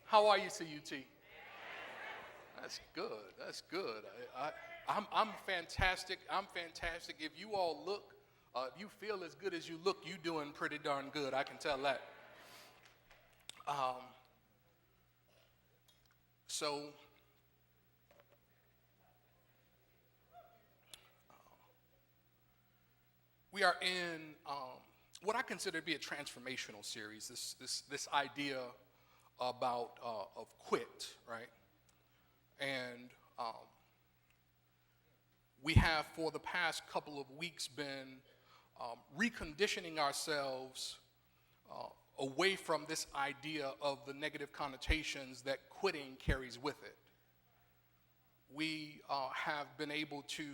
How are you, CUT? That's good. That's good. I'm fantastic. I'm fantastic. If you all look, if you feel as good as you look, you doing pretty darn good. I can tell that. So we are in what I consider to be a transformational series. This idea about of quit, right? And we have for the past couple of weeks been reconditioning ourselves away from this idea of the negative connotations that quitting carries with it. We have been able to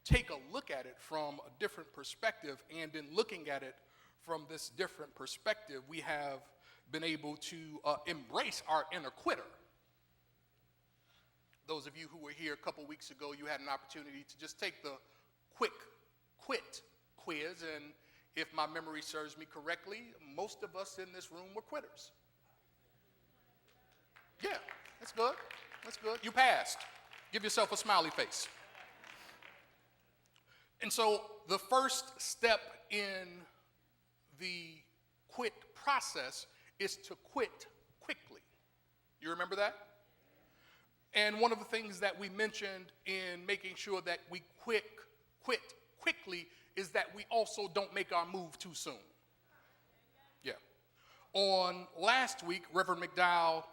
take a look at it from a different perspective, and in looking at it from this different perspective, we have been able to embrace our inner quitter. Those of you who were here a couple weeks ago, you had an opportunity to just take the quick quit quiz, and if my memory serves me correctly, most of us in this room were quitters. Yeah, that's good. That's good. You passed. Give yourself a smiley face. And so the first step in the quit process is to quit quickly. You remember that? And one of the things that we mentioned in making sure that we quit quickly is that we also don't make our move too soon. Yeah. On last week, Reverend McDowell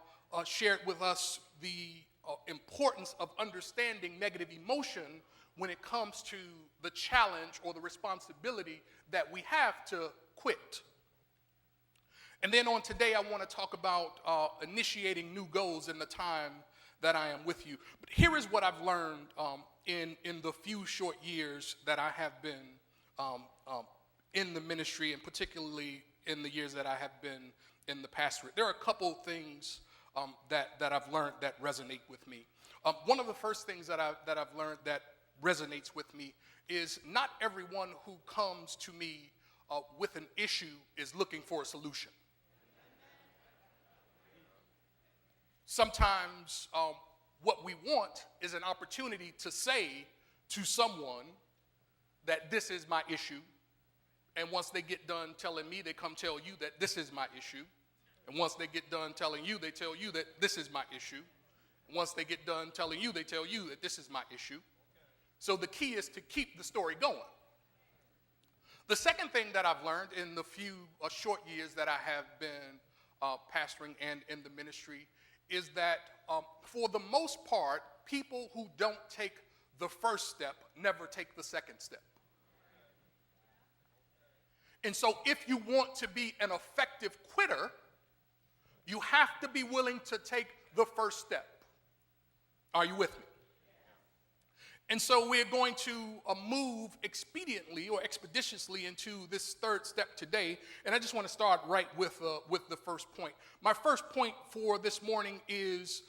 shared with us the importance of understanding negative emotion when it comes to the challenge or the responsibility that we have to quit. And then on today, I want to talk about initiating new goals in the time that I am with you. But here is what I've learned in the few short years that I have been in the ministry, and particularly in the years that I have been in the pastorate. There are a couple things that I've learned that resonate with me. One of the first things that I've learned that resonates with me is not everyone who comes to me with an issue is looking for a solution. Sometimes what we want is an opportunity to say to someone that this is my issue, and once they get done telling me, they come tell you that this is my issue, and once they get done telling you, they tell you that this is my issue, and once they get done telling you, they tell you that this is my issue. So the key is to keep the story going. The second thing that I've learned in the few short years that I have been pastoring and in the ministry is that for the most part, people who don't take the first step never take the second step. And so if you want to be an effective quitter, you have to be willing to take the first step. Are you with me? And so we're going to move expediently or expeditiously into this third step today. And I just want to start right with the first point. My first point for this morning is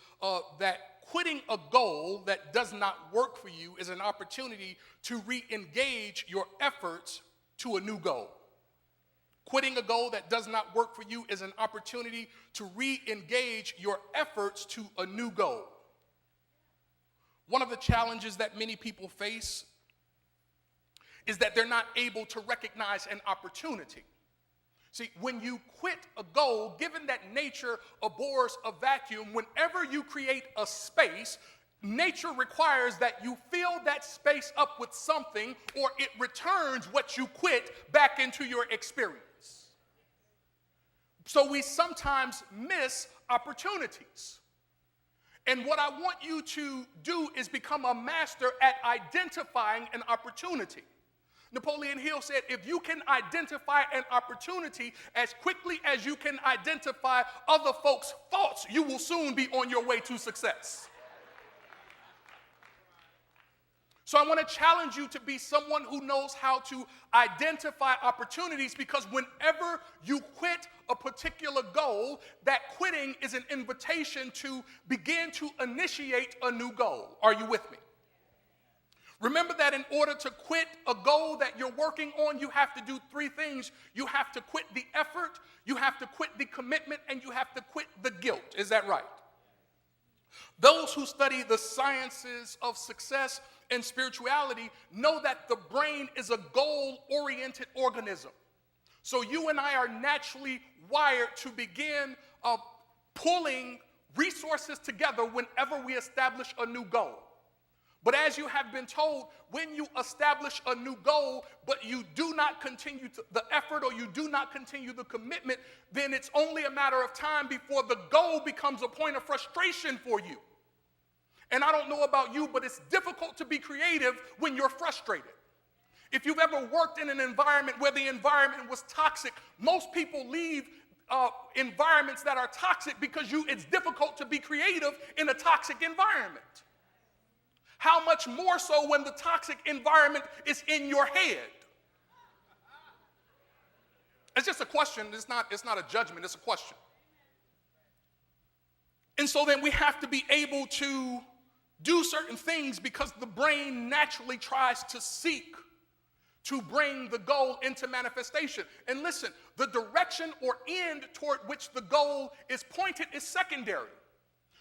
that quitting a goal that does not work for you is an opportunity to re-engage your efforts to a new goal. Quitting a goal that does not work for you is an opportunity to re-engage your efforts to a new goal. One of the challenges that many people face is that they're not able to recognize an opportunity. See, when you quit a goal, given that nature abhors a vacuum, whenever you create a space, nature requires that you fill that space up with something, or it returns what you quit back into your experience. So we sometimes miss opportunities. And what I want you to do is become a master at identifying an opportunity. Napoleon Hill said, if you can identify an opportunity as quickly as you can identify other folks' faults, you will soon be on your way to success. So I want to challenge you to be someone who knows how to identify opportunities, because whenever you quit a particular goal, that quitting is an invitation to begin to initiate a new goal. Are you with me? Remember that in order to quit a goal that you're working on, you have to do three things. You have to quit the effort, you have to quit the commitment, and you have to quit the guilt. Is that right? Those who study the sciences of success and spirituality know that the brain is a goal-oriented organism. So you and I are naturally wired to begin pulling resources together whenever we establish a new goal. But as you have been told, when you establish a new goal, but you do not continue the effort or you do not continue the commitment, then it's only a matter of time before the goal becomes a point of frustration for you. And I don't know about you, but it's difficult to be creative when you're frustrated. If you've ever worked in an environment where the environment was toxic, most people leave environments that are toxic because it's difficult to be creative in a toxic environment. How much more so when the toxic environment is in your head? It's just a question. It's not a judgment. It's a question. And so then we have to be able to do certain things because the brain naturally tries to seek to bring the goal into manifestation. And listen, the direction or end toward which the goal is pointed is secondary.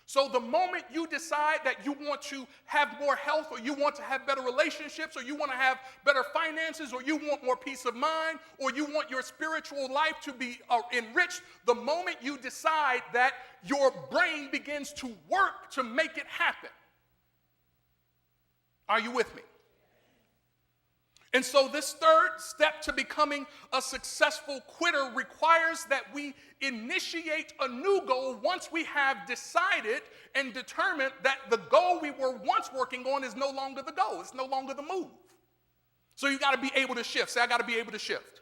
So the moment you decide that you want to have more health, or you want to have better relationships, or you want to have better finances, or you want more peace of mind, or you want your spiritual life to be enriched, the moment you decide that, your brain begins to work to make it happen. Are you with me? And so this third step to becoming a successful quitter requires that we initiate a new goal once we have decided and determined that the goal we were once working on is no longer the goal. It's no longer the move. So you got to be able to shift. Say, I got to be able to shift.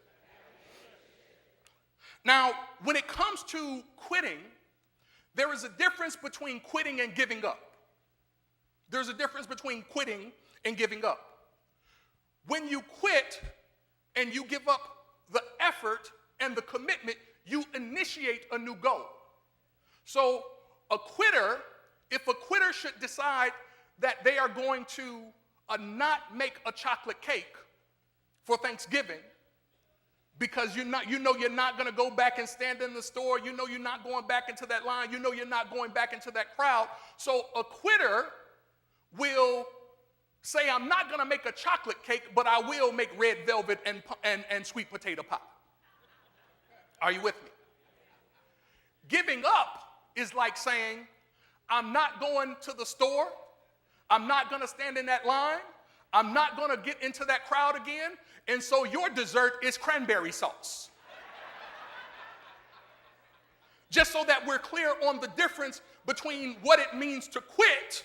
Now, when it comes to quitting, there is a difference between quitting and giving up. There's a difference between quitting and giving up. When you quit and you give up the effort and the commitment, you initiate a new goal. So if a quitter should decide that they are going to not make a chocolate cake for Thanksgiving, because you know you're not going to go back and stand in the store, you know you're not going back into that line, you know you're not going back into that crowd. So a quitter will say, I'm not going to make a chocolate cake, but I will make red velvet and sweet potato pie. Are you with me? Giving up is like saying, I'm not going to the store, I'm not going to stand in that line, I'm not going to get into that crowd again, and so your dessert is cranberry sauce. Just so that we're clear on the difference between what it means to quit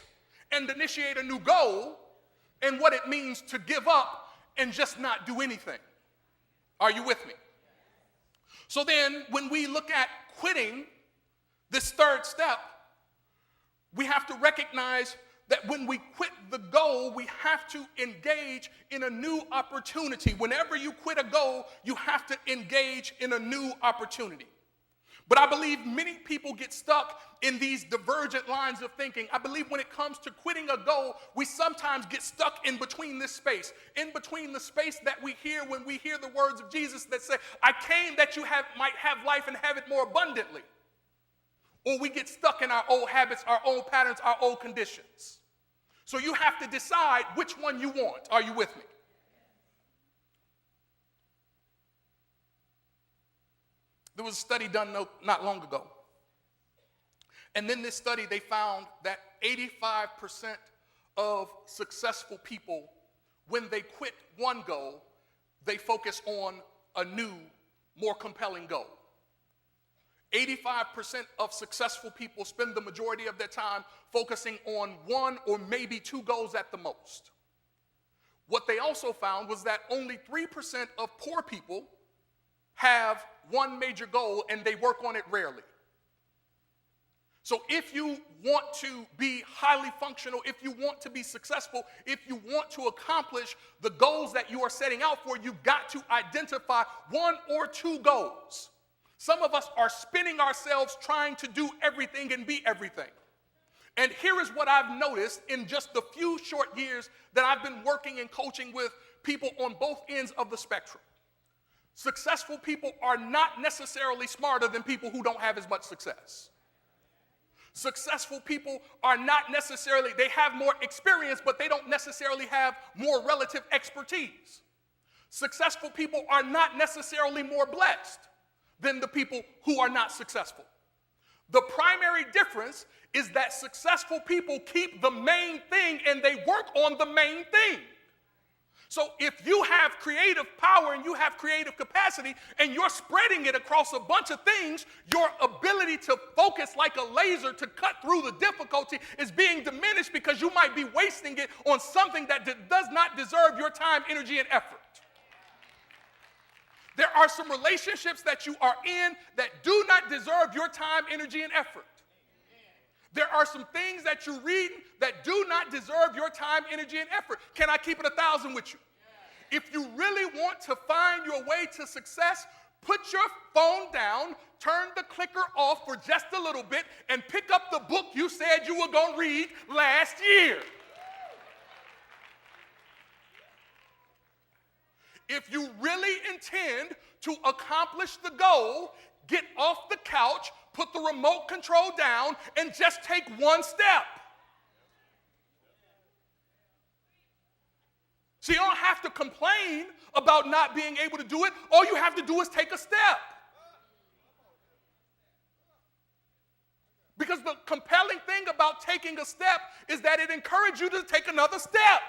and initiate a new goal and what it means to give up and just not do anything. Are you with me? So then when we look at quitting, this third step, we have to recognize that when we quit the goal, we have to engage in a new opportunity. Whenever you quit a goal, you have to engage in a new opportunity. But I believe many people get stuck in these divergent lines of thinking. I believe when it comes to quitting a goal, we sometimes get stuck in between this space, in between the space that we hear when we hear the words of Jesus that say, I came that you might have life and have it more abundantly. Or we get stuck in our old habits, our old patterns, our old conditions. So you have to decide which one you want. Are you with me? There was a study done not long ago. And in this study, they found that 85% of successful people, when they quit one goal, they focus on a new, more compelling goal. 85% of successful people spend the majority of their time focusing on one or maybe two goals at the most. What they also found was that only 3% of poor people have one major goal and they work on it rarely. So if you want to be highly functional, if you want to be successful, if you want to accomplish the goals that you are setting out for, you've got to identify one or two goals. Some of us are spinning ourselves trying to do everything and be everything. And here is what I've noticed in just the few short years that I've been working and coaching with people on both ends of the spectrum. Successful people are not necessarily smarter than people who don't have as much success. Successful people are not necessarily, they have more experience, but they don't necessarily have more relative expertise. Successful people are not necessarily more blessed than the people who are not successful. The primary difference is that successful people keep the main thing and they work on the main thing. So if you have creative power and you have creative capacity and you're spreading it across a bunch of things, your ability to focus like a laser to cut through the difficulty is being diminished because you might be wasting it on something that does not deserve your time, energy, and effort. There are some relationships that you are in that do not deserve your time, energy, and effort. There are some things that you read that do not deserve your time, energy, and effort. Can I keep it 1,000 with you? If you really want to find your way to success, put your phone down, turn the clicker off for just a little bit, and pick up the book you said you were going to read last year. If you really intend to accomplish the goal, get off the couch, put the remote control down, and just take one step. So you don't have to complain about not being able to do it. All you have to do is take a step. Because the compelling thing about taking a step is that it encourages you to take another step.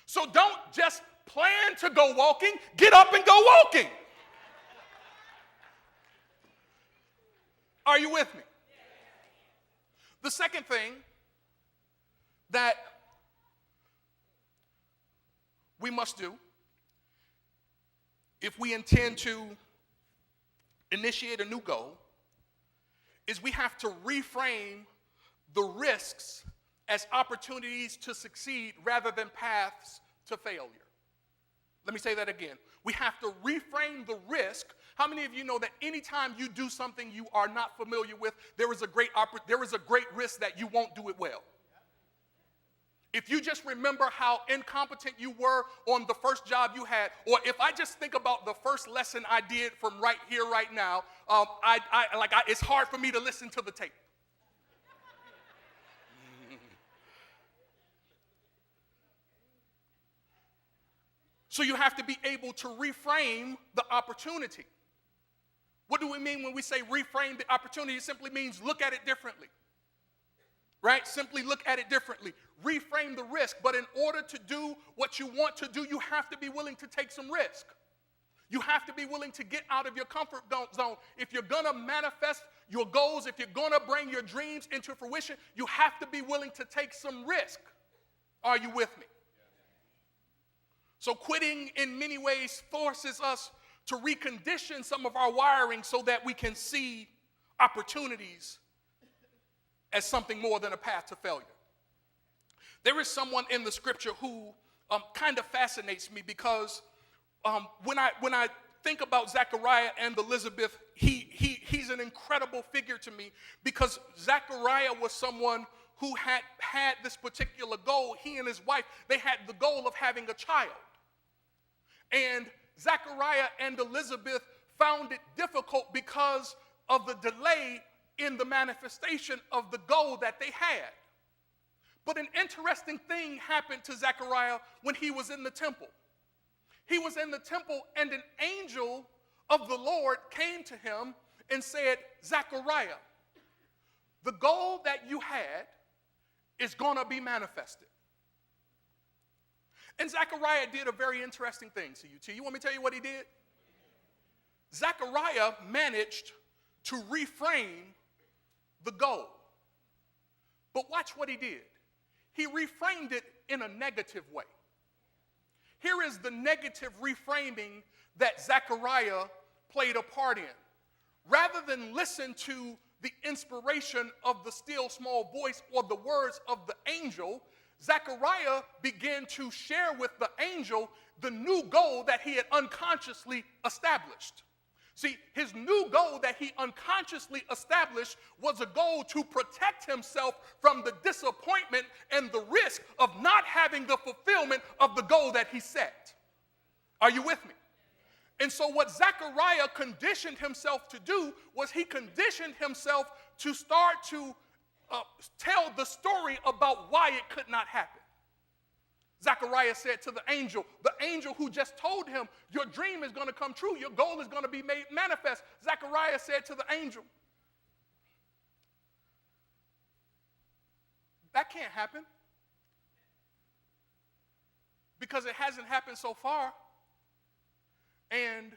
So don't just plan to go walking, get up and go walking. Are you with me? The second thing that we must do if we intend to initiate a new goal is we have to reframe the risks as opportunities to succeed rather than paths to failure. Let me say that again. We have to reframe the risk. How many of you know that anytime you do something you are not familiar with, there is a great risk that you won't do it well? If you just remember how incompetent you were on the first job you had, or if I just think about the first lesson I did from right here, right now, it's hard for me to listen to the tape. So you have to be able to reframe the opportunity. What do we mean when we say reframe the opportunity? It simply means look at it differently. Right? Simply look at it differently. Reframe the risk. But in order to do what you want to do, you have to be willing to take some risk. You have to be willing to get out of your comfort zone. If you're going to manifest your goals, if you're going to bring your dreams into fruition, you have to be willing to take some risk. Are you with me? So quitting in many ways forces us to recondition some of our wiring so that we can see opportunities as something more than a path to failure. There is someone in the scripture who kind of fascinates me because when I think about Zechariah and Elizabeth, he's an incredible figure to me because Zechariah was someone who had this particular goal. He and his wife, they had the goal of having a child. And Zechariah and Elizabeth found it difficult because of the delay in the manifestation of the goal that they had. But an interesting thing happened to Zechariah when he was in the temple. He was in the temple and an angel of the Lord came to him and said, Zechariah, the goal that you had is going to be manifested. And Zechariah did a very interesting thing to you. You want me to tell you what he did? Zechariah managed to reframe the goal. But watch what he did. He reframed it in a negative way. Here is the negative reframing that Zechariah played a part in. Rather than listen to the inspiration of the still small voice or the words of the angel, Zechariah began to share with the angel the new goal that he had unconsciously established. See, his new goal that he unconsciously established was a goal to protect himself from the disappointment and the risk of not having the fulfillment of the goal that he set. Are you with me? And so what Zechariah conditioned himself to do was he conditioned himself to start to tell the story about why it could not happen. Zechariah said to the angel who just told him, your dream is going to come true, your goal is going to be made manifest. Zechariah said to the angel, that can't happen because it hasn't happened so far. And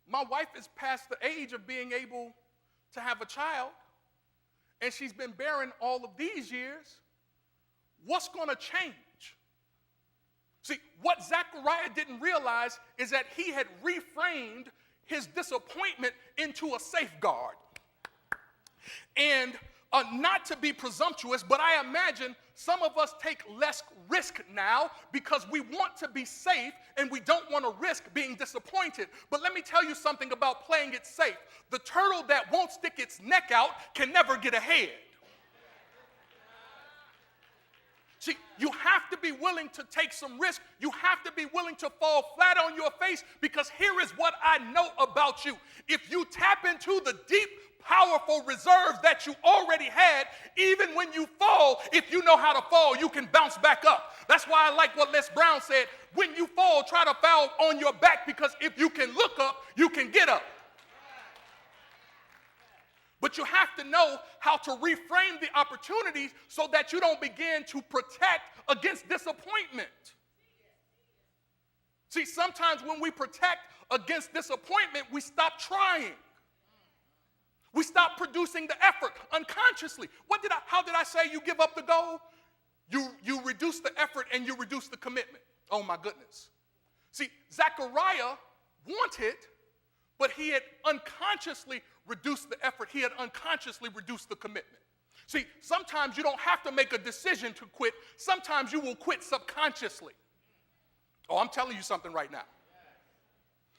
my wife is past the age of being able to have a child, and she's been barren all of these years. What's going to change? See, what Zechariah didn't realize is that he had reframed his disappointment into a safeguard. And not to be presumptuous, but I imagine some of us take less risk now because we want to be safe and we don't want to risk being disappointed. But let me tell you something about playing it safe. The turtle that won't stick its neck out can never get ahead. See, you have to be willing to take some risk. You have to be willing to fall flat on your face, because here is what I know about you. If you tap into the deep, powerful reserves that you already had, even when you fall, if you know how to fall, you can bounce back up. That's why I like what Les Brown said. When you fall, try to fall on your back, because if you can look up, you can get up. But you have to know how to reframe the opportunities so that you don't begin to protect against disappointment. See, sometimes when we protect against disappointment, we stop trying. We stop producing the effort unconsciously. How did I say you give up the goal? You reduce the effort and you reduce the commitment. Oh my goodness. See, Zechariah wanted, but he had unconsciously reduced the effort. He had unconsciously reduced the commitment. See, sometimes you don't have to make a decision to quit. Sometimes you will quit subconsciously. Oh, I'm telling you something right now.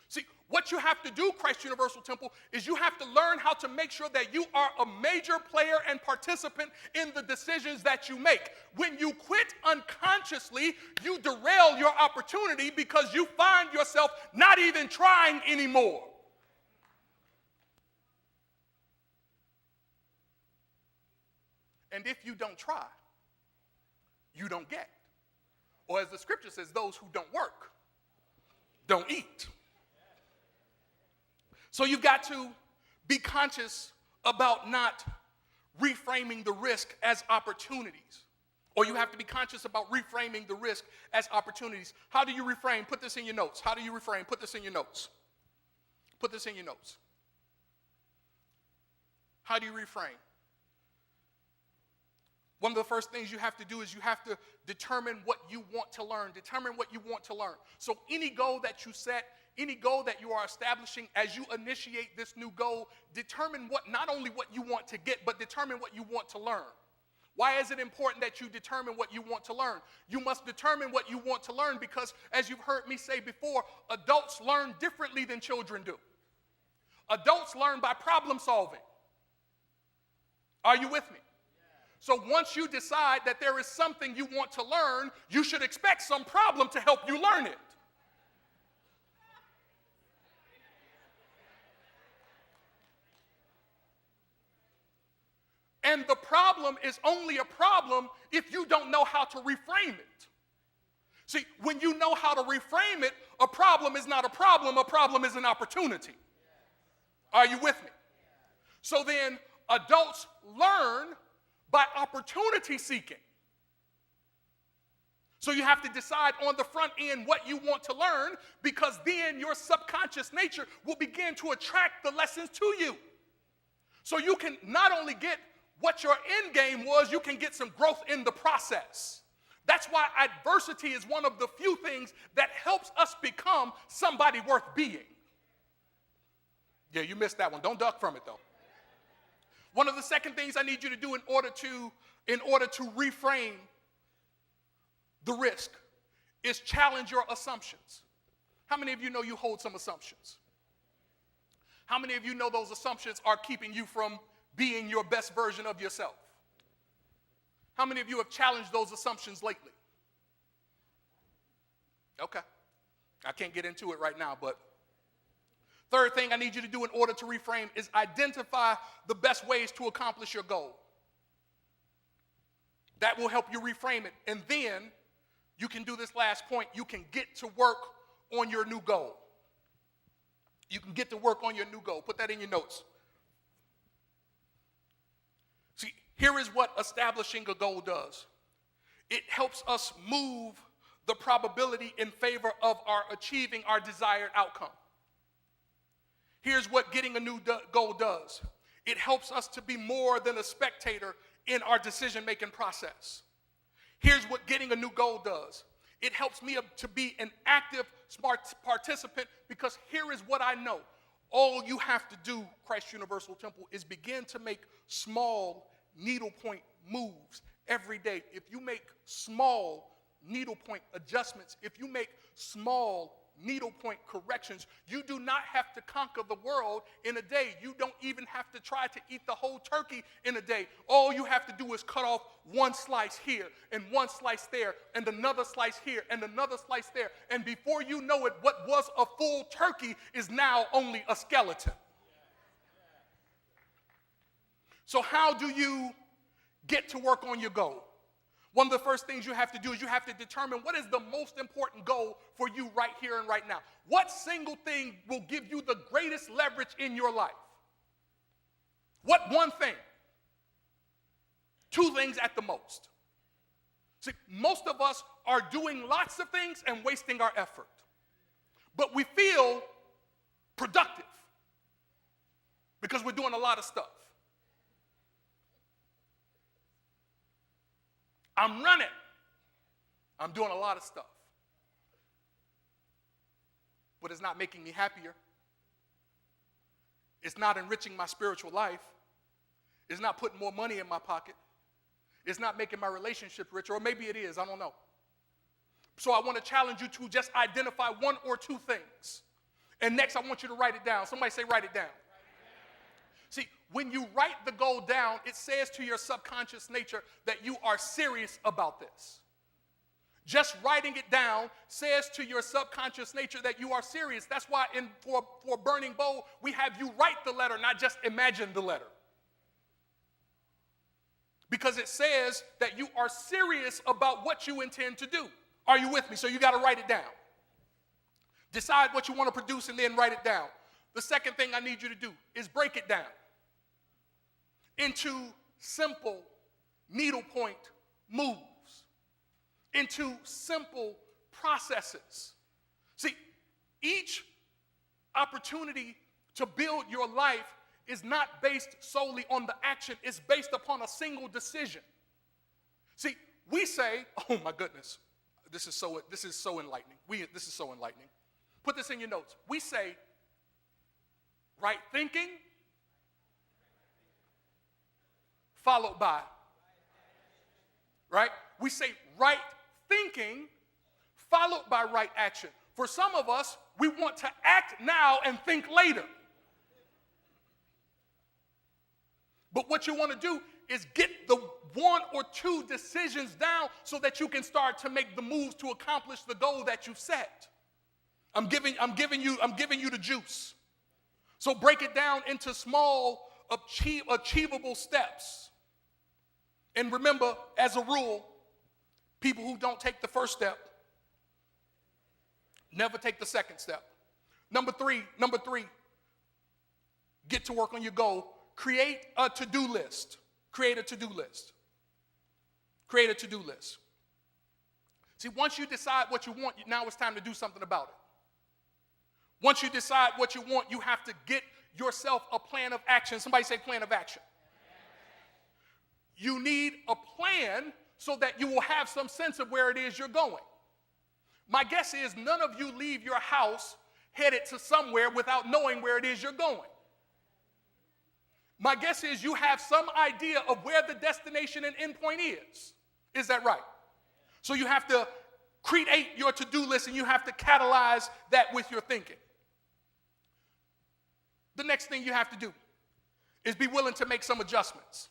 See, what you have to do, Christ Universal Temple, is you have to learn how to make sure that you are a major player and participant in the decisions that you make. When you quit unconsciously, you derail your opportunity because you find yourself not even trying anymore. And if you don't try, you don't get. Or as the scripture says, those who don't work don't eat. So you've got to be conscious about not reframing the risk as opportunities. Or you have to be conscious about reframing the risk as opportunities. How do you reframe? Put this in your notes. How do you reframe? Put this in your notes. Put this in your notes. How do you reframe? One of the first things you have to do is you have to determine what you want to learn. Determine what you want to learn. So any goal that you set, any goal that you are establishing as you initiate this new goal, determine not only what you want to get, but determine what you want to learn. Why is it important that you determine what you want to learn? You must determine what you want to learn because, as you've heard me say before, adults learn differently than children do. Adults learn by problem solving. Are you with me? So once you decide that there is something you want to learn, you should expect some problem to help you learn it. And the problem is only a problem if you don't know how to reframe it. See, when you know how to reframe it, a problem is not a problem is an opportunity. Are you with me? So then adults learn by opportunity seeking. So you have to decide on the front end what you want to learn, because then your subconscious nature will begin to attract the lessons to you. So you can not only get what your end game was, you can get some growth in the process. That's why adversity is one of the few things that helps us become somebody worth being. Yeah, you missed that one. Don't duck from it though. One of the second things I need you to do in order to reframe the risk is challenge your assumptions. How many of you know you hold some assumptions? How many of you know those assumptions are keeping you from being your best version of yourself? How many of you have challenged those assumptions lately? Okay. I can't get into it right now, but third thing I need you to do in order to reframe is identify the best ways to accomplish your goal. That will help you reframe it. And then you can do this last point. You can get to work on your new goal. You can get to work on your new goal. Put that in your notes. See, here is what establishing a goal does. It helps us move the probability in favor of our achieving our desired outcome. Here's what getting a new goal does. It helps us to be more than a spectator in our decision-making process. Here's what getting a new goal does. It helps me to be an active, smart participant, because here is what I know. All you have to do, Christ Universal Temple, is begin to make small needlepoint moves every day. If you make small needlepoint adjustments, if you make small needlepoint corrections, you do not have to conquer the world in a day. You don't even have to try to eat the whole turkey in a day. All you have to do is cut off one slice here and one slice there and another slice here and another slice there. And before you know it, what was a full turkey is now only a skeleton. So how do you get to work on your goal? One of the first things you have to do is you have to determine what is the most important goal for you right here and right now. What single thing will give you the greatest leverage in your life? What one thing? Two things at the most. See, most of us are doing lots of things and wasting our effort. But we feel productive because we're doing a lot of stuff. I'm running. I'm doing a lot of stuff. But it's not making me happier. It's not enriching my spiritual life. It's not putting more money in my pocket. It's not making my relationship richer, or maybe it is, I don't know. So I want to challenge you to just identify one or two things. And next, I want you to write it down. Somebody say, write it down. See, when you write the goal down, it says to your subconscious nature that you are serious about this. Just writing it down says to your subconscious nature that you are serious. That's why for Burning Bowl, we have you write the letter, not just imagine the letter. Because it says that you are serious about what you intend to do. Are you with me? So you got to write it down. Decide what you want to produce and then write it down. The second thing I need you to do is break it down into simple needlepoint moves, into simple processes. See, each opportunity to build your life is not based solely on the action. It's based upon a single decision. See, we say, oh my goodness, this is so enlightening. This is so enlightening. Put this in your notes. We say, right thinking, followed by, right? We say right thinking, followed by right action. For some of us, we want to act now and think later. But what you want to do is get the one or two decisions down so that you can start to make the moves to accomplish the goal that you've set. I'm giving you the juice. So break it down into small, achievable steps. And remember, as a rule, people who don't take the first step never take the second step. Number three, get to work on your goal. Create a to-do list. Create a to-do list. Create a to-do list. See, once you decide what you want, now it's time to do something about it. Once you decide what you want, you have to get yourself a plan of action. Somebody say plan of action. You need a plan so that you will have some sense of where it is you're going. My guess is none of you leave your house headed to somewhere without knowing where it is you're going. My guess is you have some idea of where the destination and endpoint is. Is that right? So you have to create your to-do list and you have to catalyze that with your thinking. the next thing you have to do is be willing to make some adjustments.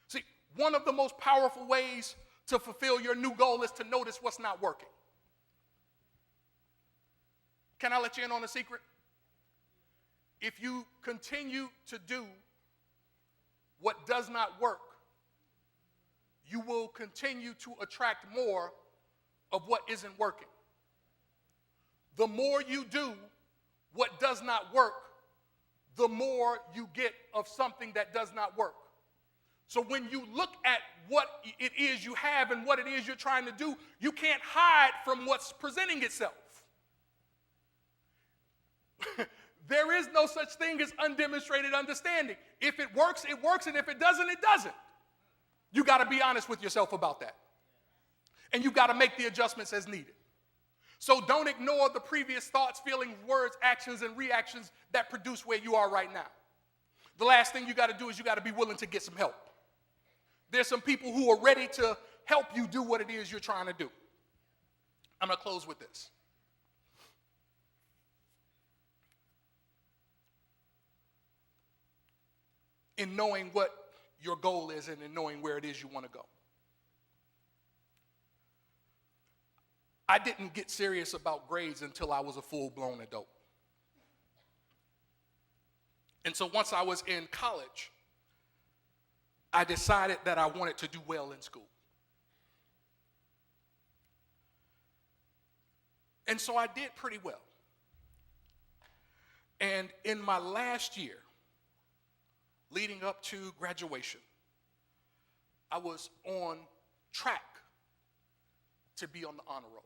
See, one of the most powerful ways to fulfill your new goal is to notice what's not working. Can I let you in on a secret? If you continue to do what does not work, you will continue to attract more of what isn't working. The more you do what does not work, the more you get of something that does not work. So when you look at what it is you have and what it is you're trying to do, you can't hide from what's presenting itself. There is no such thing as undemonstrated understanding. If it works, it works, and if it doesn't, it doesn't. You got to be honest with yourself about that. And you got to make the adjustments as needed. So don't ignore the previous thoughts, feelings, words, actions, and reactions that produce where you are right now. The last thing you got to do is you got to be willing to get some help. There's some people who are ready to help you do what it is you're trying to do. I'm going to close with this. In knowing what your goal is and in knowing where it is you want to go. I didn't get serious about grades until I was a full-blown adult. And so once I was in college, I decided that I wanted to do well in school. And so I did pretty well. And in my last year, leading up to graduation, I was on track to be on the honor roll,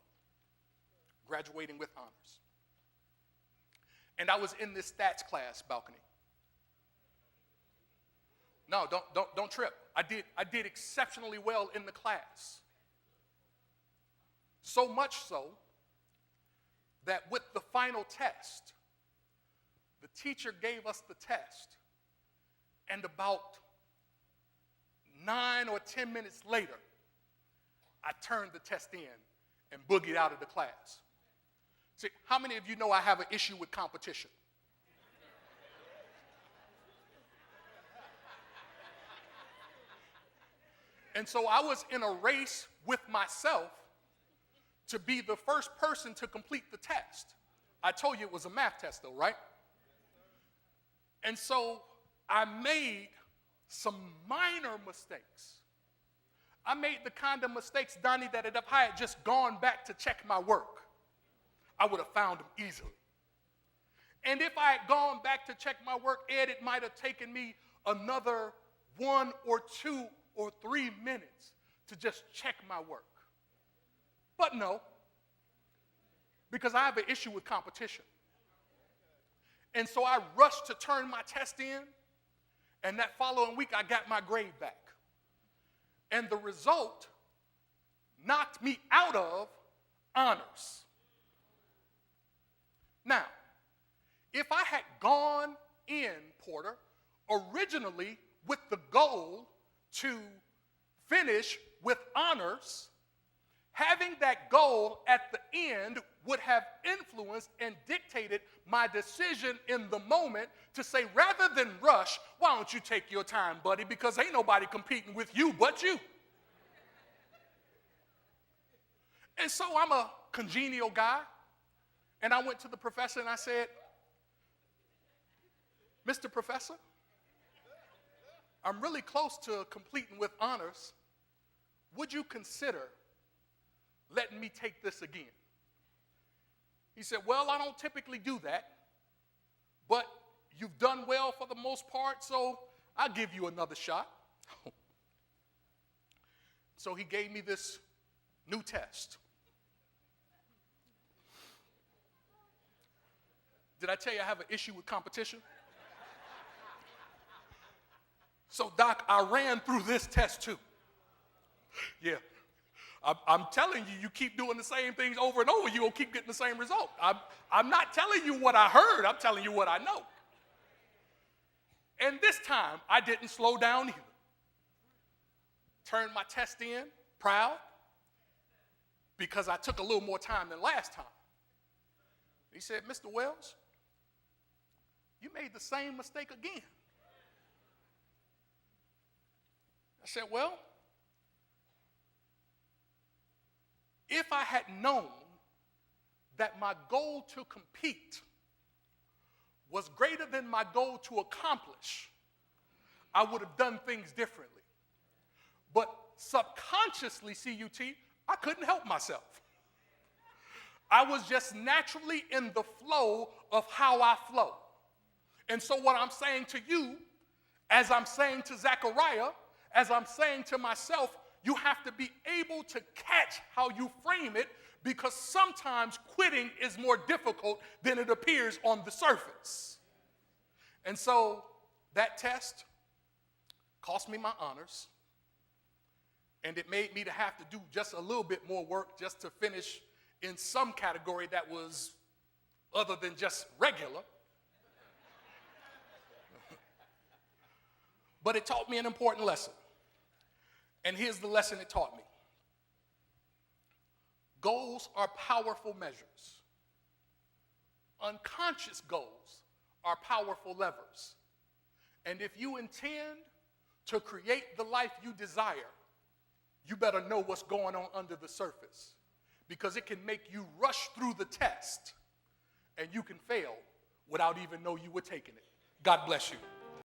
graduating with honors. And I was in this stats class balcony. No, don't trip. I did exceptionally well in the class. So much so that with the final test, the teacher gave us the test, and about 9 or 10 minutes later, I turned the test in and boogied out of the class. See, how many of you know I have an issue with competition? And so I was in a race with myself to be the first person to complete the test. I told you it was a math test though, right? And so I made some minor mistakes. I made the kind of mistakes, Donnie, that if I had just gone back to check my work, I would have found them easily. And if I had gone back to check my work, Ed, it might have taken me another 1 or 2 or 3 minutes to just check my work. But no, because I have an issue with competition. And so I rushed to turn my test in, and that following week I got my grade back. And the result knocked me out of honors. Now, if I had gone in, Porter, originally with the goal to finish with honors, having that goal at the end would have influenced and dictated my decision in the moment to say, rather than rush, why don't you take your time, buddy, because ain't nobody competing with you but you. And so I'm a congenial guy, and I went to the professor and I said, Mr. Professor, I'm really close to completing with honors. Would you consider letting me take this again? He said, well, I don't typically do that, but you've done well for the most part, so I'll give you another shot. So he gave me this new test. Did I tell you I have an issue with competition? So, Doc, I ran through this test too. Yeah. I'm telling you, you keep doing the same things over and over, you will keep getting the same result. I'm not telling you what I heard, I'm telling you what I know. And this time, I didn't slow down either. Turned my test in, proud, because I took a little more time than last time. He said, Mr. Wells, you made the same mistake again. I said, well, if I had known that my goal to compete was greater than my goal to accomplish, I would have done things differently. But subconsciously, CUT, I couldn't help myself. I was just naturally in the flow of how I flow. And so what I'm saying to you, as I'm saying to Zechariah, as I'm saying to myself, you have to be able to catch how you frame it, because sometimes quitting is more difficult than it appears on the surface. And so that test cost me my honors, and it made me to have to do just a little bit more work just to finish in some category that was other than just regular. But it taught me an important lesson. And here's the lesson it taught me. Goals are powerful measures. Unconscious goals are powerful levers. And if you intend to create the life you desire, you better know what's going on under the surface, because it can make you rush through the test and you can fail without even know you were taking it. God bless you.